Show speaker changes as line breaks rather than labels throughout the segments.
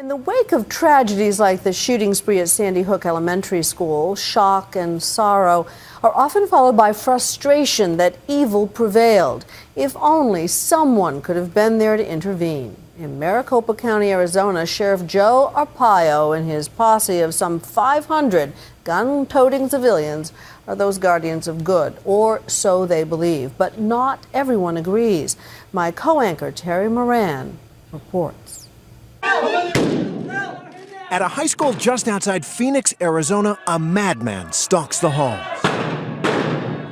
In the wake of tragedies like the shooting spree at Sandy Hook Elementary School, shock and sorrow are often followed by frustration that evil prevailed. If only someone could have been there to intervene. In Maricopa County, Arizona, Sheriff Joe Arpaio and his posse of some 500 gun-toting civilians are those guardians of good, or so they believe. But not everyone agrees. My co-anchor, Terry Moran, reports.
At a high school just outside Phoenix, Arizona, a madman stalks the halls.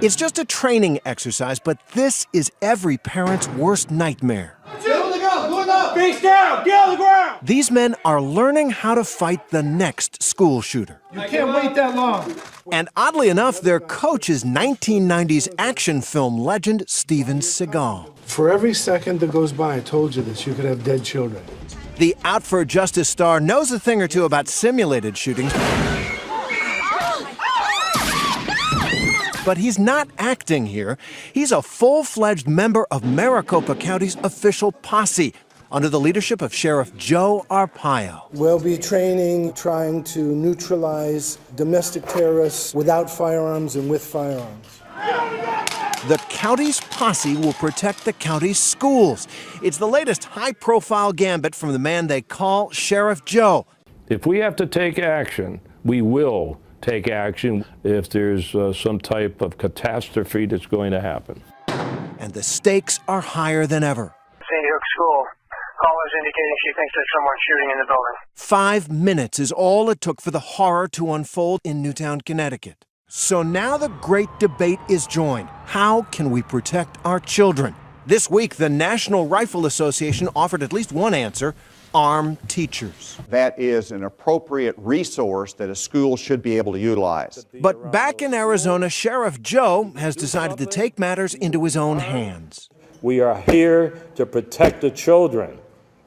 It's just a training exercise, but this is every parent's worst nightmare.
Get on the ground, do it now! Face down, get on the ground!
These men are learning how to fight the next school shooter.
You can't wait that long.
And oddly enough, their coach is 1990s action film legend Steven Seagal.
For every second that goes by, I told you this, you could have dead children.
The Out for Justice star knows a thing or two about simulated shootings, but he's not acting here. He's a full-fledged member of Maricopa County's official posse, under the leadership of Sheriff Joe Arpaio.
We'll be training, trying to neutralize domestic terrorists without firearms and with firearms.
The county's posse will protect the county's schools. It's the latest high-profile gambit from the man they call Sheriff Joe.
If we have to take action, we will take action if there's some type of catastrophe that's going to happen.
And the stakes are higher than ever.
Sandy Hook School. Caller's indicating she thinks there's someone shooting in the building.
5 minutes is all it took for the horror to unfold in Newtown, Connecticut. So now the great debate is joined. How can we protect our children? This week, the National Rifle Association offered at least one answer: arm teachers.
That is an appropriate resource that a school should be able to utilize.
But back in Arizona, Sheriff Joe has decided to take matters into his own hands.
We are here to protect the children.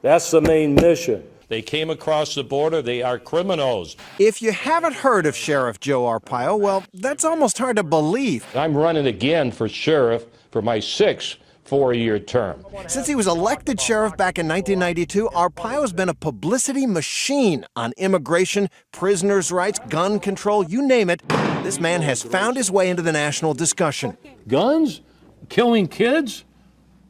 That's the main mission. They came across the border. They are criminals.
If you haven't heard of Sheriff Joe Arpaio, well, that's almost hard to believe.
I'm running again for sheriff for my 6th four-year term.
Since he was elected sheriff back in 1992, Arpaio's been a publicity machine on immigration, prisoners' rights, gun control, you name it. This man has found his way into the national discussion.
Guns? Killing kids?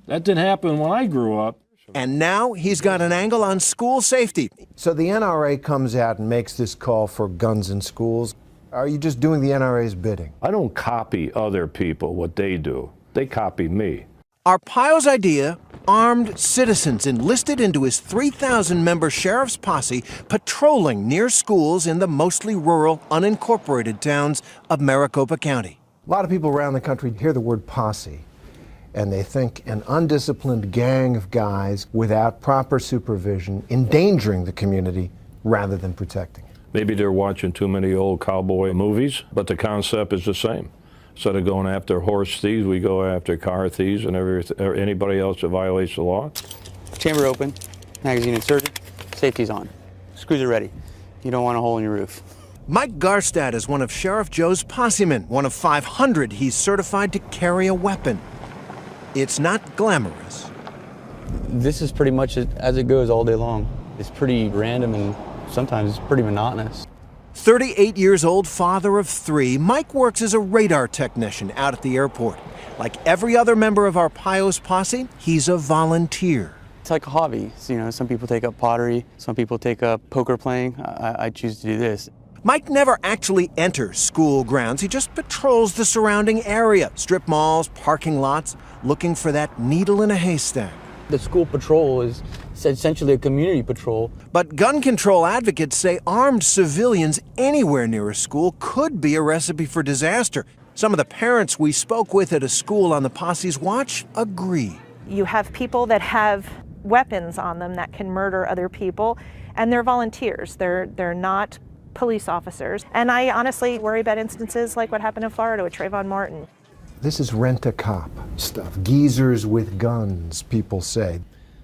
That didn't happen when I grew up.
And now he's got an angle on school safety.
So the NRA comes out and makes this call for guns in schools. Are you just doing the NRA's bidding?
I don't copy other people, what they do. They copy me.
Arpaio's idea: armed citizens enlisted into his 3,000-member sheriff's posse patrolling near schools in the mostly rural, unincorporated towns of Maricopa County.
A lot of people around the country hear the word posse, and they think an undisciplined gang of guys without proper supervision endangering the community rather than protecting it.
Maybe they're watching too many old cowboy movies, but the concept is the same. Instead of going after horse thieves, we go after car thieves and or anybody else that violates the law.
Chamber open, magazine inserted, safety's on. Screws are ready. You don't want a hole in your roof.
Mike Garstad is one of Sheriff Joe's possemen, one of 500 he's certified to carry a weapon. It's not glamorous.
This is pretty much as it goes all day long. It's pretty random and sometimes it's pretty monotonous.
38 years old, father of 3, Mike works as a radar technician out at the airport. Like every other member of Arpaio's posse, he's a volunteer.
It's like a hobby. You know, some people take up pottery, some people take up poker playing. I choose to do this.
Mike never actually enters school grounds. He just patrols the surrounding area, strip malls, parking lots, looking for that needle in a haystack.
The school patrol is essentially a community patrol.
But gun control advocates say armed civilians anywhere near a school could be a recipe for disaster. Some of the parents we spoke with at a school on the posse's watch agree.
You have people that have weapons on them that can murder other people, and they're volunteers. They're not police officers. And I honestly worry about instances like what happened in Florida with Trayvon Martin.
This is rent-a-cop stuff. Geezers with guns, people say.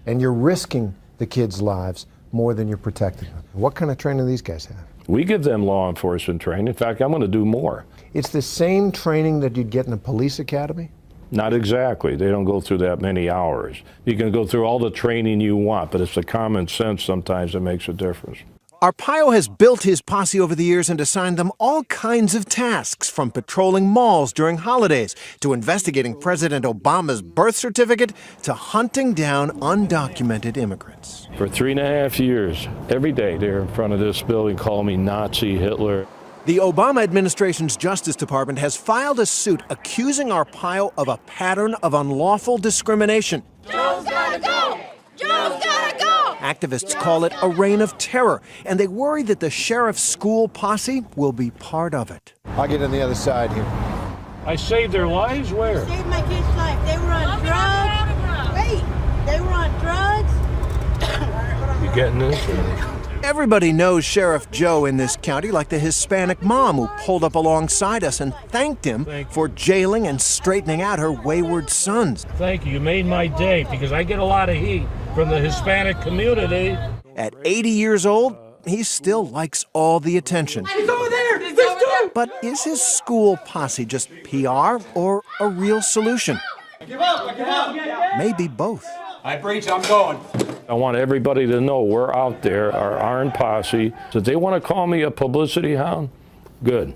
And you're risking the kids' lives more than you're protecting them. What kind of training do these guys have?
We give them law enforcement training. In fact, I'm going to do more.
It's the same training that you'd get in a police academy?
Not exactly. They don't go through that many hours. You can go through all the training you want, but it's the common sense sometimes that makes a difference.
Arpaio has built his posse over the years and assigned them all kinds of tasks, from patrolling malls during holidays to investigating President Obama's birth certificate to hunting down undocumented immigrants.
For 3.5 years, every day they're in front of this building calling me Nazi, Hitler.
The Obama administration's Justice Department has filed a suit accusing Arpaio of a pattern of unlawful discrimination.
Joe's gotta go! Joe's gotta go!
Activists call it a reign of terror, and they worry that the sheriff's school posse will be part of it.
I'll get on the other side here.
I saved their lives? Where?
Saved my kid's life. They were on drugs. Wait, they were on drugs.
You getting this?
Everybody knows Sheriff Joe in this county, like the Hispanic mom who pulled up alongside us and thanked him for jailing and straightening out her wayward sons.
Thank you. You made my day, because I get a lot of heat from the Hispanic community.
At 80 years old, he still likes all the attention.
He's over there! He's over there!
But is his school posse just PR or a real solution?
Give up! Give up!
Maybe both.
I preach, I'm going.
I want everybody to know we're out there, our Iron Posse. If they want to call me a publicity hound, good.